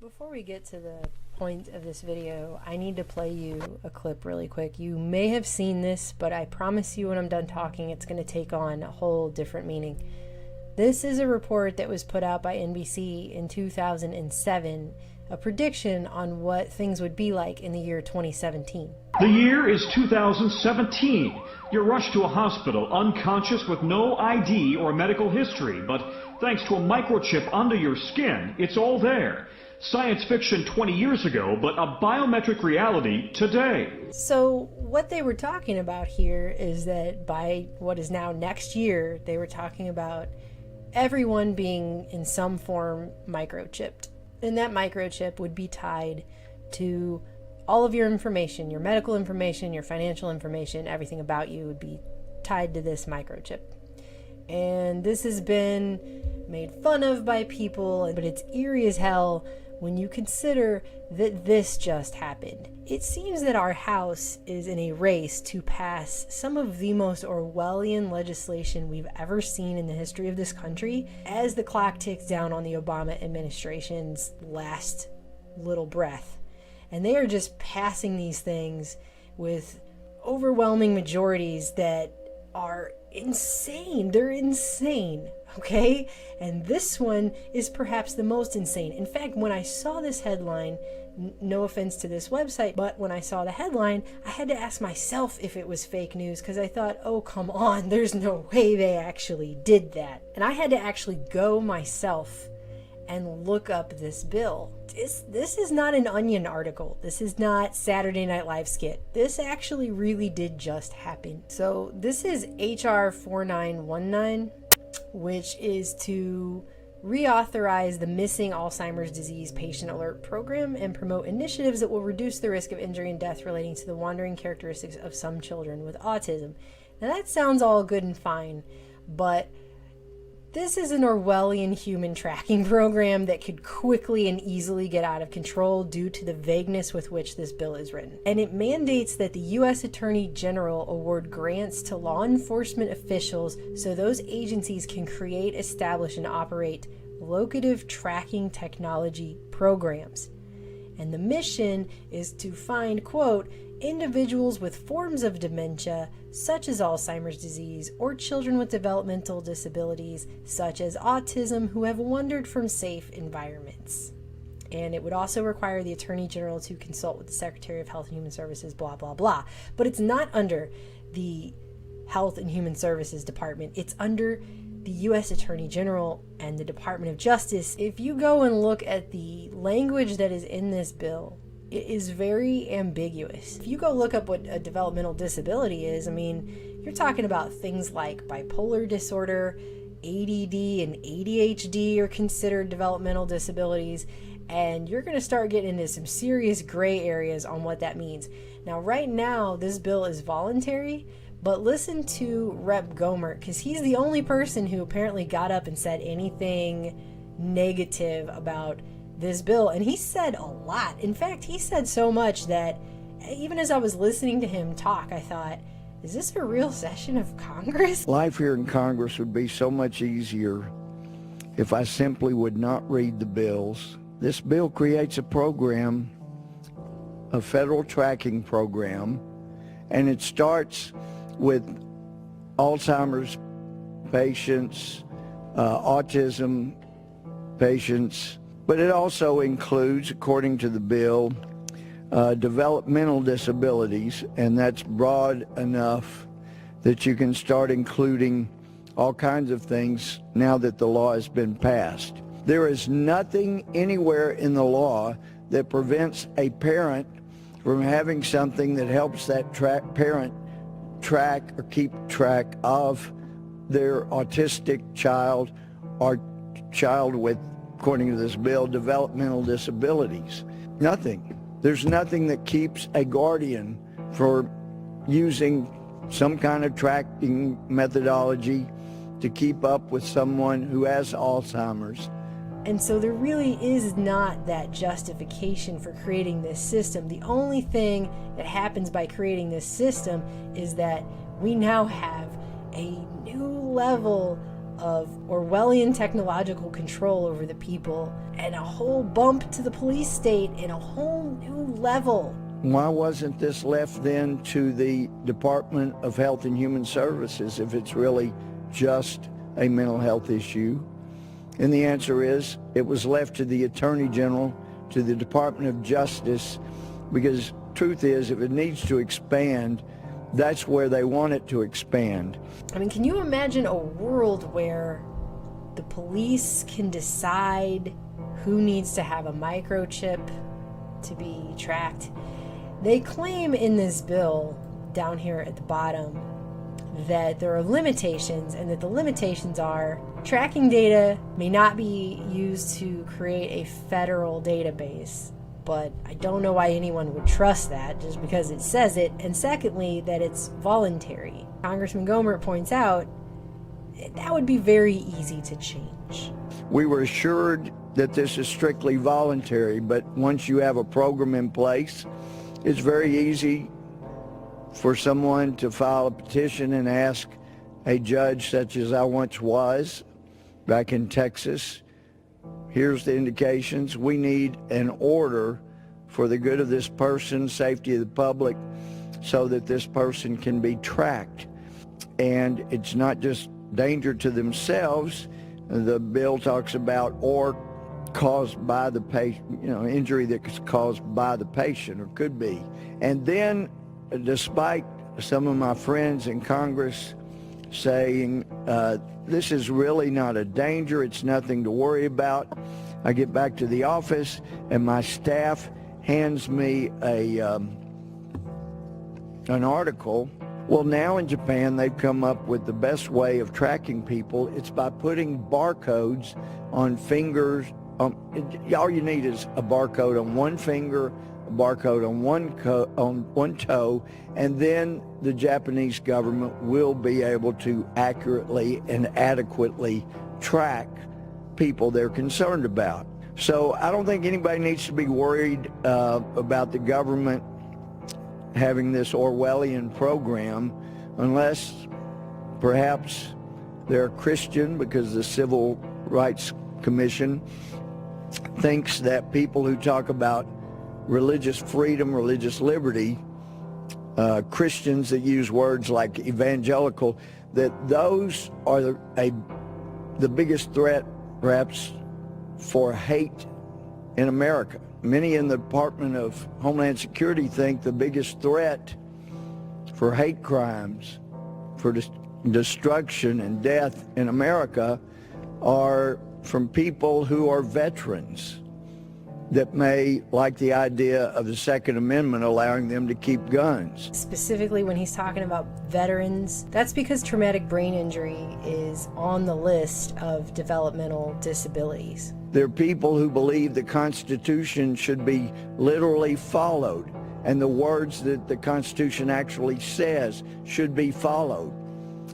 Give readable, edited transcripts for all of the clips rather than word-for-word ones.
Before we get to the point of this video, I need to play you a clip really quick. You may have seen this, but I promise you when I'm done talking, it's going to take on a whole different meaning. This is a report that was put out by NBC in 2007, a prediction on what things would be like in the year 2017. The year is 2017. You're rushed to a hospital unconscious with no ID or medical history, but thanks to a microchip under your skin, it's all there. Science fiction 20 years ago, but a biometric reality today. So what they were talking about here is that by what is now next year, they were talking about everyone being in some form microchipped. And that microchip would be tied to all of your information, your medical information, your financial information, everything about you would be tied to this microchip. And this has been made fun of by people, but it's eerie as hell when you consider that this just happened. It seems that our House is in a race to pass some of the most Orwellian legislation we've ever seen in the history of this country as the clock ticks down on the Obama administration's last little breath. And they are just passing these things with overwhelming majorities that are insane. They're insane, okay? And this one is perhaps the most insane. In fact, when I saw this headline, no offense to this website, but when I saw the headline, I had to ask myself if it was fake news because I thought, oh, come on, there's no way they actually did that. And I had to actually go myself and look up this bill. This is not an Onion article. This is not Saturday Night Live skit. This actually really did just happen. So this is HR 4919, which is to reauthorize the Missing Alzheimer's Disease Patient Alert Program and promote initiatives that will reduce the risk of injury and death relating to the wandering characteristics of some children with autism. Now that sounds all good and fine, but this is an Orwellian human tracking program that could quickly and easily get out of control due to the vagueness with which this bill is written. And it mandates that the U.S. Attorney General award grants to law enforcement officials so those agencies can create, establish, and operate locative tracking technology programs. And the mission is to find, quote, individuals with forms of dementia, such as Alzheimer's disease, or children with developmental disabilities, such as autism, who have wandered from safe environments. And it would also require the Attorney General to consult with the Secretary of Health and Human Services, blah, blah, blah. But it's not under the Health and Human Services Department. It's under the U.S. Attorney General and the Department of Justice. If you go and look at the language that is in this bill, it is very ambiguous. If you go look up what a developmental disability is, I mean, you're talking about things like bipolar disorder, ADD, and ADHD are considered developmental disabilities, and you're going to start getting into some serious gray areas on what that means. Now, right now, this bill is voluntary, but listen to Rep. Gomer, because he's the only person who apparently got up and said anything negative about this bill, and he said a lot. In fact, he said so much that even as I was listening to him talk, I thought, is this a real session of Congress? Life here in Congress would be so much easier if I simply would not read the bills. This bill creates a program, a federal tracking program, and it starts with Alzheimer's patients, autism patients, but it also includes, according to the bill, developmental disabilities, and that's broad enough that you can start including all kinds of things now that the law has been passed. There is nothing anywhere in the law that prevents a parent from having something that helps that parent track or keep track of their autistic child or child with, according to this bill, developmental disabilities. Nothing. There's nothing that keeps a guardian for using some kind of tracking methodology to keep up with someone who has Alzheimer's. And so there really is not that justification for creating this system. The only thing that happens by creating this system is that we now have a new level of Orwellian technological control over the people, and a whole bump to the police state in a whole new level. Why wasn't this left then to the Department of Health and Human Services if it's really just a mental health issue? And the answer is it was left to the Attorney General, to the Department of Justice, because truth is, if it needs to expand, that's where they want it to expand. I mean, can you imagine a world where the police can decide who needs to have a microchip to be tracked? They claim in this bill down here at the bottom that there are limitations, and that the limitations are tracking data may not be used to create a federal database. But I don't know why anyone would trust that just because it says it. And secondly, that it's voluntary. Congressman Gohmert points out that would be very easy to change. We were assured that this is strictly voluntary, but once you have a program in place, it's very easy for someone to file a petition and ask a judge, such as I once was back in Texas, here's the indications. We need an order for the good of this person, safety of the public, so that this person can be tracked. And it's not just danger to themselves. The bill talks about or caused by the patient, injury that's caused by the patient or could be. And then, despite some of my friends in Congress saying, this is really not a danger, it's nothing to worry about, I get back to the office and my staff hands me an article. Well, now in Japan, they've come up with the best way of tracking people. It's by putting barcodes on fingers. All you need is a barcode on one finger, a barcode on one toe, and then the Japanese government will be able to accurately and adequately track people they're concerned about. So I don't think anybody needs to be worried about the government having this Orwellian program, unless perhaps they're Christian, because the Civil Rights Commission thinks that people who talk about religious freedom, religious liberty, Christians that use words like evangelical, that those are the biggest threat perhaps for hate in America. Many in the Department of Homeland Security think the biggest threat for hate crimes, for destruction and death in America are from people who are veterans that may like the idea of the Second Amendment allowing them to keep guns. Specifically when he's talking about veterans, that's because traumatic brain injury is on the list of developmental disabilities. There are people who believe the Constitution should be literally followed, and the words that the Constitution actually says should be followed.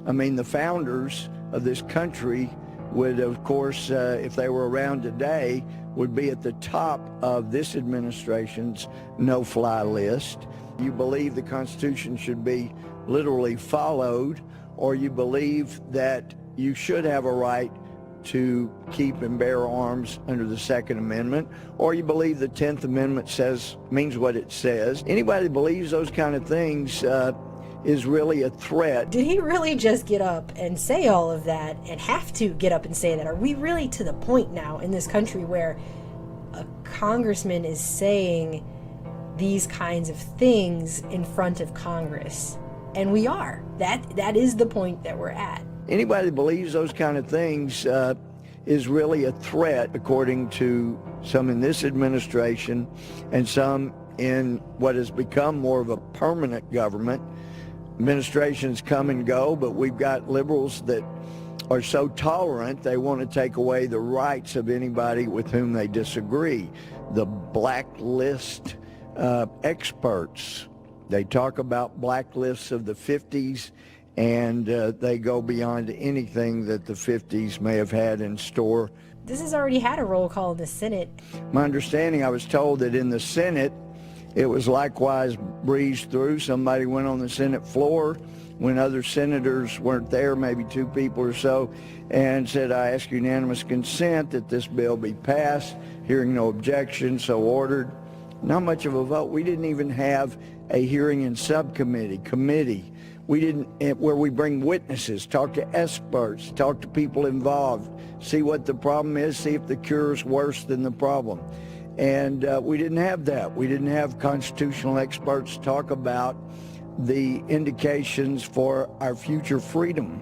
I mean, the founders of this country would, of course, if they were around today, would be at the top of this administration's no-fly list. You believe the Constitution should be literally followed, or you believe that you should have a right to keep and bear arms under the Second Amendment, or you believe the 10th Amendment means what it says. Anybody that believes those kind of things is really a threat. Did he really just get up and say all of that and have to get up and say that? Are we really to the point now in this country where a congressman is saying these kinds of things in front of Congress? And we are. That is the point that we're at. Anybody that believes those kind of things is really a threat, according to some in this administration and some in what has become more of a permanent government. Administrations come and go, but we've got liberals that are so tolerant they want to take away the rights of anybody with whom they disagree. The blacklist experts, they talk about blacklists of the 50s, and they go beyond anything that the 50s may have had in store. This has already had a roll call in the Senate. My understanding, I was told that in the Senate, it was likewise breezed through. Somebody went on the Senate floor when other senators weren't there, maybe 2 people or so, and said, I ask unanimous consent that this bill be passed. Hearing no objection, so ordered. Not much of a vote. We didn't even have a hearing in committee. We didn't, where we bring witnesses, talk to experts, talk to people involved, see what the problem is, see if the cure is worse than the problem. And we didn't have that. We didn't have constitutional experts talk about the indications for our future freedom.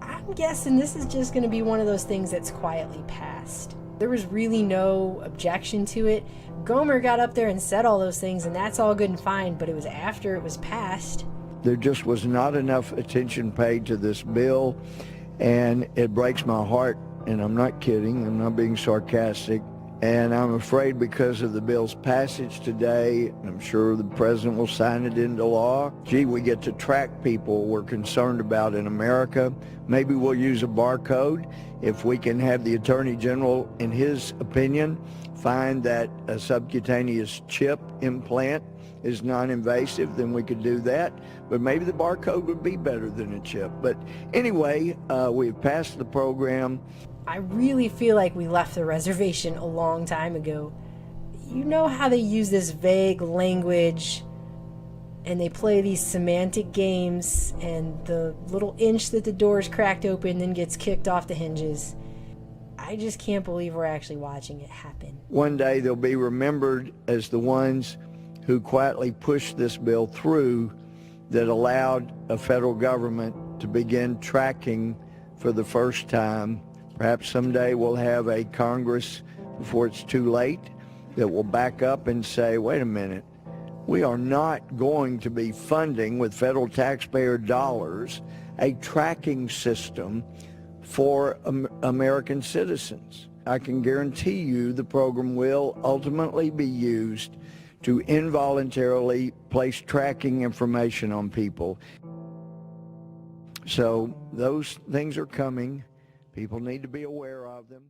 I'm guessing this is just going to be one of those things that's quietly passed. There was really no objection to it. Gomer got up there and said all those things, and that's all good and fine, but it was after it was passed. There just was not enough attention paid to this bill, and it breaks my heart, and I'm not kidding, I'm not being sarcastic, and I'm afraid because of the bill's passage today, and I'm sure the president will sign it into law, gee, we get to track people we're concerned about in America. Maybe we'll use a barcode. If we can have the Attorney General, in his opinion, find that a subcutaneous chip implant is non-invasive, then we could do that. But maybe the barcode would be better than a chip. But anyway, we've passed the program. I really feel like we left the reservation a long time ago. You know how they use this vague language and they play these semantic games, and the little inch that the door is cracked open then gets kicked off the hinges. I just can't believe we're actually watching it happen. One day they'll be remembered as the ones who quietly pushed this bill through that allowed a federal government to begin tracking for the first time. Perhaps someday we'll have a Congress, before it's too late, that will back up and say, wait a minute, we are not going to be funding with federal taxpayer dollars a tracking system for American citizens. I can guarantee you the program will ultimately be used to involuntarily place tracking information on people. So those things are coming. People need to be aware of them.